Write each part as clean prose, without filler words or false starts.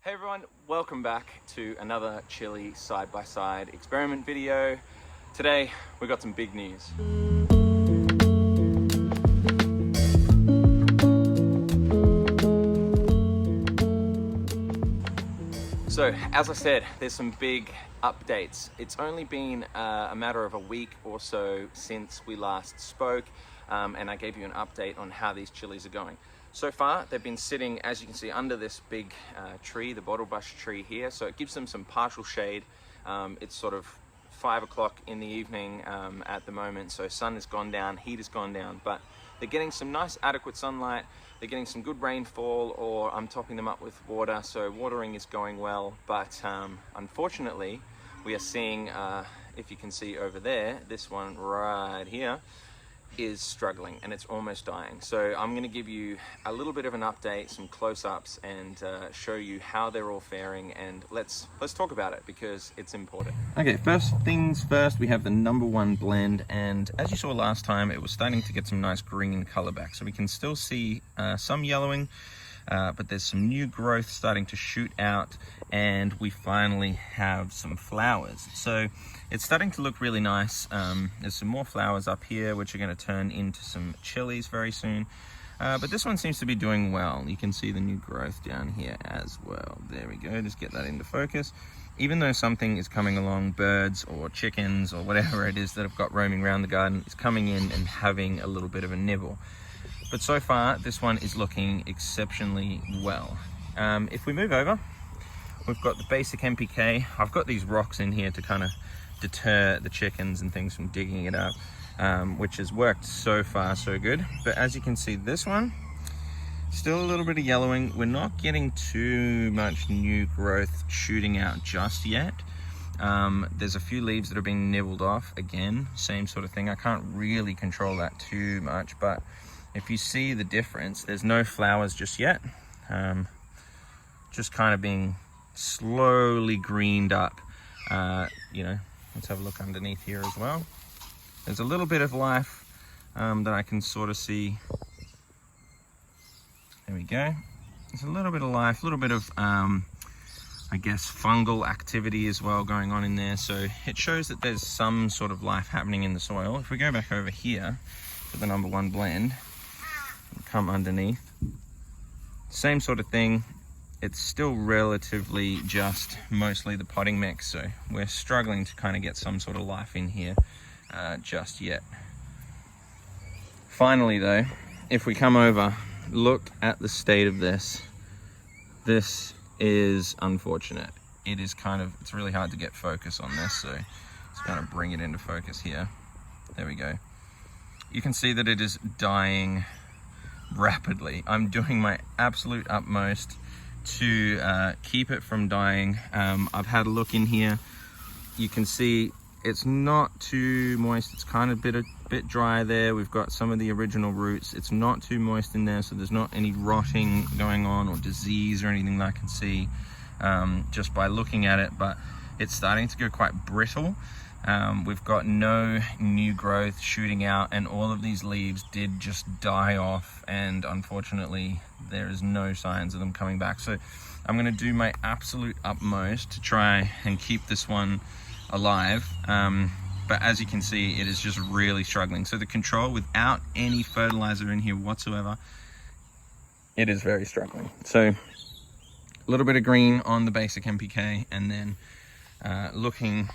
Hey everyone, welcome back to another Chilli side-by-side experiment video. Today we've got some big news. So as I said, there's some big updates. It's only been a matter of a week or so since we last spoke, and I gave you an update on how these chilies are going. So far, they've been sitting, as you can see, under this big tree, the bottle bush tree here. So it gives them some partial shade. It's sort of 5 o'clock in the evening at the moment. So sun has gone down, heat has gone down, but they're getting some nice adequate sunlight. They're getting some good rainfall, or I'm topping them up with water. So watering is going well, but unfortunately, we are seeing, if you can see over there, this one right here, is struggling and it's almost dying. So I'm going to give you a little bit of an update, some close-ups, and show you how they're all faring, and let's talk about it because it's important. Okay, first things first, we have the #1 blend, and as you saw last time, it was starting to get some nice green color back. So we can still see some yellowing, but there's some new growth starting to shoot out, and we finally have some flowers. So it's starting to look really nice. There's some more flowers up here, which are going to turn into some chilies very soon. But this one seems to be doing well. You can see the new growth down here as well. There we go, just get that into focus. Even though something is coming along, birds or chickens or whatever it is that have got roaming around the garden is coming in and having a little bit of a nibble. But so far, this one is looking exceptionally well. If we move over, we've got the basic NPK. I've got these rocks in here to kind of deter the chickens and things from digging it up, which has worked so far so good. But as you can see, this one, still a little bit of yellowing. We're not getting too much new growth shooting out just yet. There's a few leaves that are being nibbled off. Again, same sort of thing. I can't really control that too much, but if you see the difference, there's no flowers just yet. Just kind of being slowly greened up. You know, let's have a look underneath here as well. There's a little bit of life that I can sort of see. There we go. There's a little bit of life, a little bit of, I guess, fungal activity as well going on in there. So it shows that there's some sort of life happening in the soil. If we go back over here to the #1 blend, and come underneath, same sort of thing. It's still relatively just mostly the potting mix, so we're struggling to kind of get some sort of life in here just yet. Finally though, if we come over, look at the state of this. This is unfortunate. It is kind of, it's really hard to get focus on this, so let's kind of bring it into focus here. There we go. You can see that it is dying rapidly. I'm doing my absolute utmost to keep it from dying. I've had a look in here. You can see it's not too moist. It's kind of a bit dry there. We've got some of the original roots. It's not too moist in there, so there's not any rotting going on or disease or anything that I can see just by looking at it, but it's starting to go quite brittle. We've got no new growth shooting out, and all of these leaves did just die off, and unfortunately there is no signs of them coming back. So I'm going to do my absolute utmost to try and keep this one alive, but as you can see, it is just really struggling. So the control, without any fertilizer in here whatsoever, it is very struggling. So a little bit of green on the basic NPK, and then looking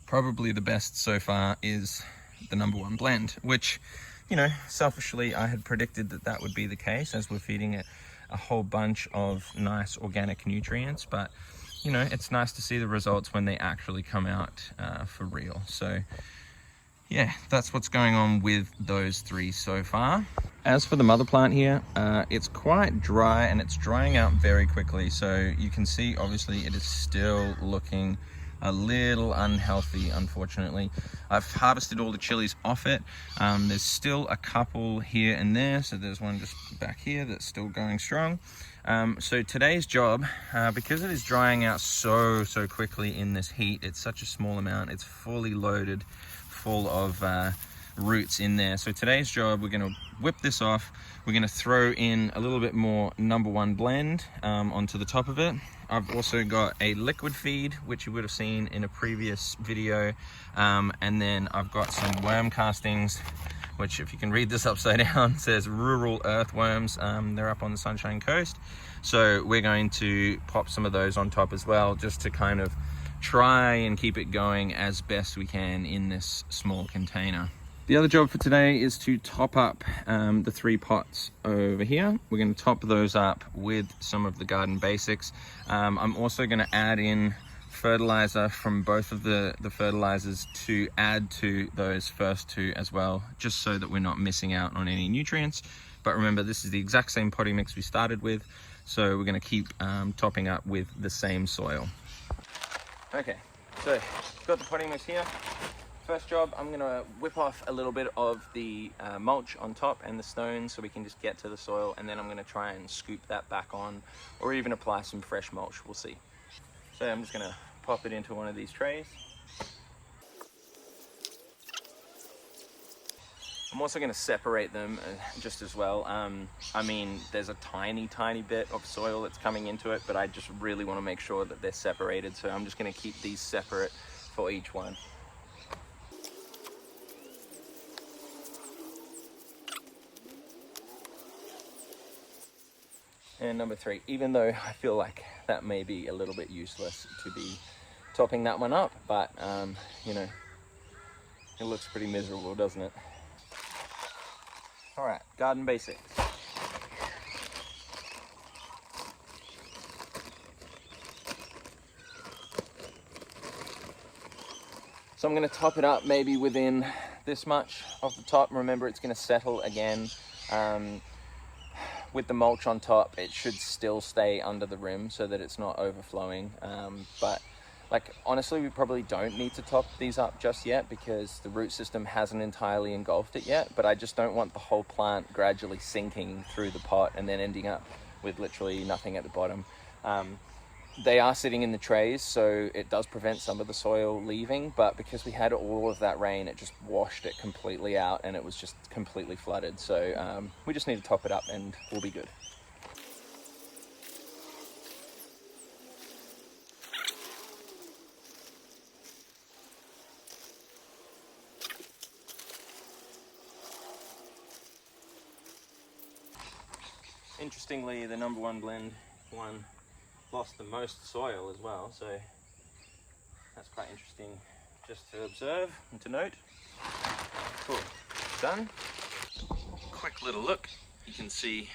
probably the best so far is the #1 blend, which, you know, selfishly I had predicted that would be the case, as we're feeding it a whole bunch of nice organic nutrients. But you know, it's nice to see the results when they actually come out for real. So yeah, that's what's going on with those three so far. As for the mother plant here, it's quite dry and it's drying out very quickly. So you can see, obviously, it is still looking a little unhealthy, unfortunately. I've harvested all the chilies off it. There's still a couple here and there. So there's one just back here that's still going strong. So today's job, because it is drying out so quickly in this heat, it's such a small amount, it's fully loaded full of roots in there. So today's job, we're going to whip this off. We're going to throw in a little bit more number one blend onto the top of it. I've also got a liquid feed, which you would have seen in a previous video, and then I've got some worm castings, which, if you can read this upside down, says rural earthworms. They're up on the Sunshine Coast, so we're going to pop some of those on top as well, just to kind of try and keep it going as best we can in this small container. The other job for today is to top up the 3 pots over here. We're going to top those up with some of the Garden Basics. I'm also going to add in fertilizer from both of the fertilizers to add to those first 2 as well, just so that we're not missing out on any nutrients. But remember, this is the exact same potting mix we started with, so we're going to keep topping up with the same soil. Okay, so got the potting mix here. First job, I'm going to whip off a little bit of the mulch on top and the stones so we can just get to the soil, and then I'm going to try and scoop that back on, or even apply some fresh mulch. We'll see. So I'm just going to pop it into one of these trays. I'm also going to separate them just as well. I mean, there's a tiny bit of soil that's coming into it, but I just really want to make sure that they're separated. So I'm just going to keep these separate for each one. And number 3, even though I feel like that may be a little bit useless to be topping that one up, but you know, it looks pretty miserable, doesn't it? All right, Garden Basics. So I'm going to top it up maybe within this much of the top. Remember, it's going to settle again. With the mulch on top, it should still stay under the rim so that it's not overflowing. But like, honestly, we probably don't need to top these up just yet because the root system hasn't entirely engulfed it yet. But I just don't want the whole plant gradually sinking through the pot and then ending up with literally nothing at the bottom. They are sitting in the trays, so it does prevent some of the soil leaving, but because we had all of that rain, it just washed it completely out and it was just completely flooded. So we just need to top it up and we'll be good. Interestingly, the number one blend one lost the most soil as well, so that's quite interesting just to observe and to note. Cool, done. Quick little look, you can see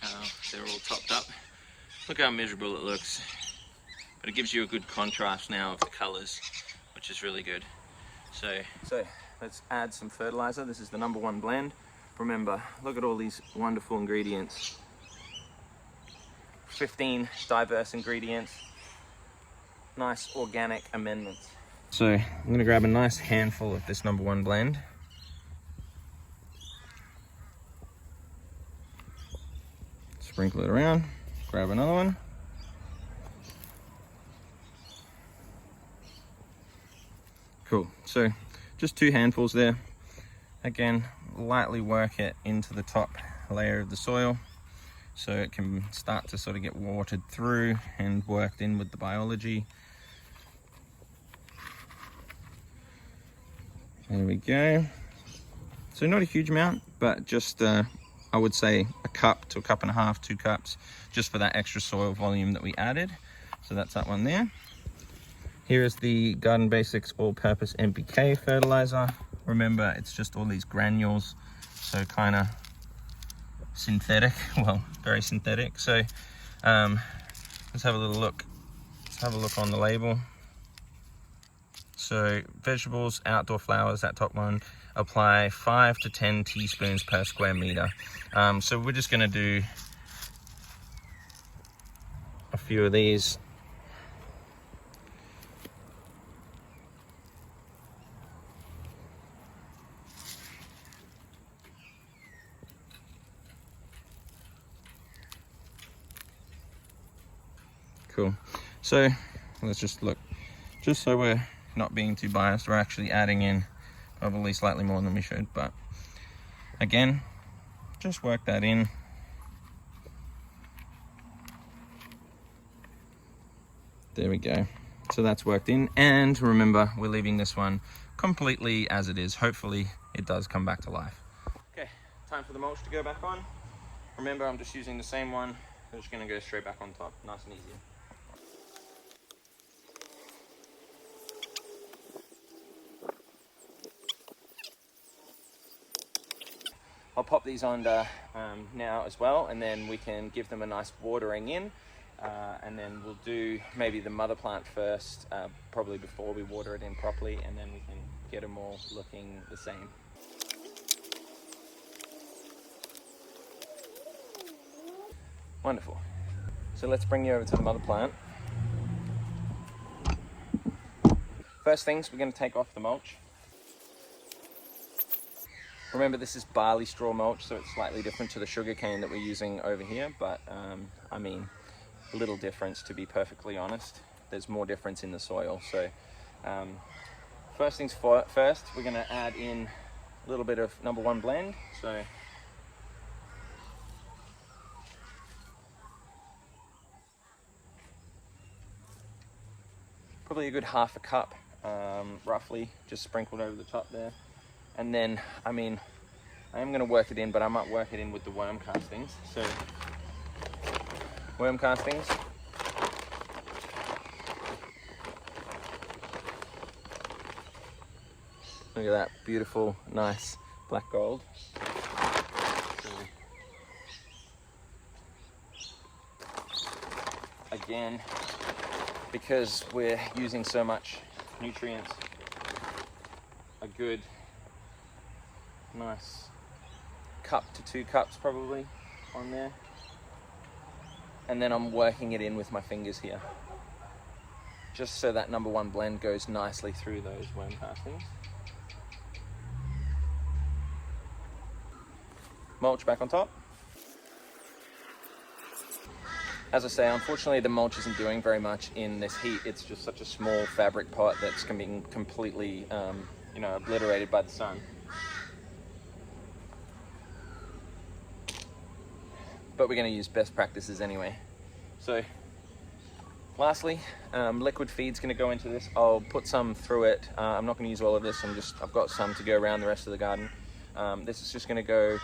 how they're all topped up. Look how miserable it looks, but it gives you a good contrast now of the colors, which is really good. So let's add some fertilizer. This is the number one blend. Remember, look at all these wonderful ingredients. 15 diverse ingredients, nice organic amendments. So I'm going to grab a nice handful of this number one blend. Sprinkle it around, grab another one. Cool, so just 2 handfuls there. Again, lightly work it into the top layer of the soil, so it can start to sort of get watered through and worked in with the biology. There we go. So not a huge amount, but just I would say a cup to a cup and a half, 2 cups, just for that extra soil volume that we added. So that's that one there. Here is the Garden Basics all-purpose NPK fertilizer. Remember, it's just all these granules, so kind of synthetic, well, very synthetic. So let's have a little look. Let's have a look on the label. So vegetables, outdoor flowers, that top one, apply 5 to 10 teaspoons per square meter. So we're just going to do a few of these. Cool. So let's just look, just so we're not being too biased, we're actually adding in probably slightly more than we should, but again, just work that in. There we go. So that's worked in, and remember, we're leaving this one completely as it is. Hopefully it does come back to life. Okay, time for the mulch to go back on. Remember, I'm just using the same one. I'm just gonna go straight back on top, nice and easy. I'll pop these under now as well, and then we can give them a nice watering in, and then we'll do maybe the mother plant first, probably before we water it in properly, and then we can get them all looking the same. Wonderful. So let's bring you over to the mother plant. First things, we're going to take off the mulch. Remember, this is barley straw mulch, so it's slightly different to the sugarcane that we're using over here, but I mean, little difference, to be perfectly honest. There's more difference in the soil. So first things first, we're going to add in a little bit of number 1 blend. So probably a good half a cup, roughly, just sprinkled over the top there. And then, I mean, I am going to work it in, but I might work it in with the worm castings. So, worm castings. Look at that, beautiful, nice black gold. Again, because we're using so much nutrients, a good nice cup to 2 cups probably on there, and then I'm working it in with my fingers here, just so that number 1 blend goes nicely through those worm castings. Mulch back on top. As I say, unfortunately the mulch isn't doing very much in this heat. It's just such a small fabric pot that's being completely you know, obliterated by the sun. But we're going to use best practices anyway. So lastly, liquid feed's going to go into this. I'll put some through it. I'm not going to use all of this. I've got some to go around the rest of the garden. This is just going to go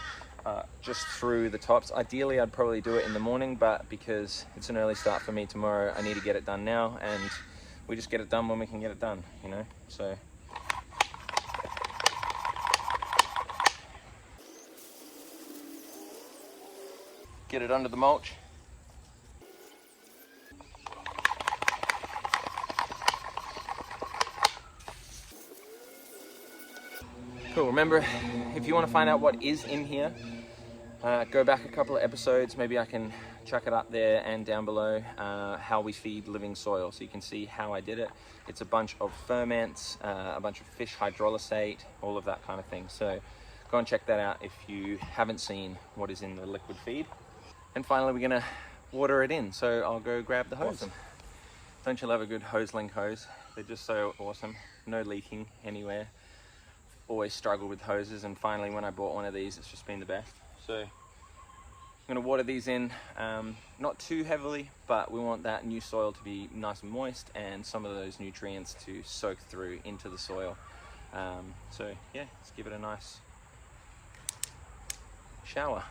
just through the tops. Ideally, I'd probably do it in the morning, but because it's an early start for me tomorrow, I need to get it done now, and we just get it done when we can get it done, you know? So get it under the mulch. Cool. Remember, if you want to find out what is in here, go back a couple of episodes. Maybe I can chuck it up there and down below, how we feed living soil, so you can see how I did it. It's a bunch of ferments, a bunch of fish hydrolysate, all of that kind of thing. So go and check that out if you haven't seen what is in the liquid feed. And finally, we're gonna water it in. So I'll go grab the hose. Awesome. Don't you love a good hose link hose? They're just so awesome. No leaking anywhere. Always struggle with hoses, and finally when I bought one of these, it's just been the best. So I'm gonna water these in, not too heavily, but we want that new soil to be nice and moist and some of those nutrients to soak through into the soil. So yeah, let's give it a nice shower.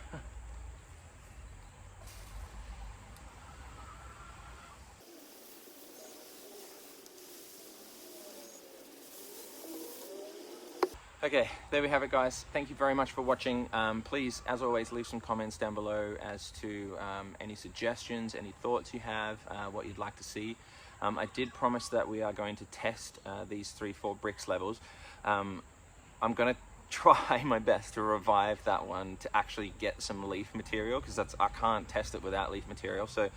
Okay, there we have it, guys. Thank you very much for watching. Please, as always, leave some comments down below as to any suggestions, any thoughts you have, what you'd like to see. I did promise that we are going to test these 3-4 bricks levels. I'm going to try my best to revive that one to actually get some leaf material, because I can't test it without leaf material. So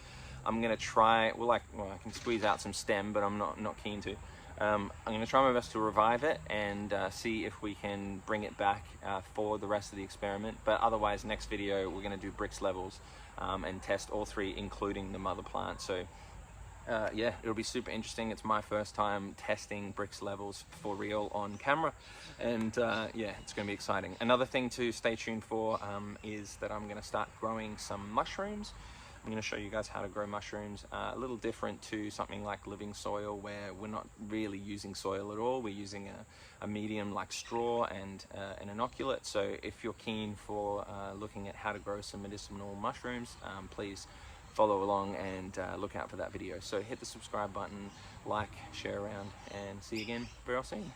I'm going to try, well, I can squeeze out some stem, but I'm not keen to. I'm going to try my best to revive it and see if we can bring it back for the rest of the experiment. But otherwise, next video we're going to do bricks levels and test all 3, including the mother plant. So yeah, it'll be super interesting. It's my first time testing bricks levels for real on camera, and yeah, it's going to be exciting. Another thing to stay tuned for is that I'm going to start growing some mushrooms. I'm going to show you guys how to grow mushrooms, a little different to something like living soil, where we're not really using soil at all. We're using a medium like straw and an inoculate. So if you're keen for looking at how to grow some medicinal mushrooms, please follow along and look out for that video. So hit the subscribe button, like, share around, and see you again very soon.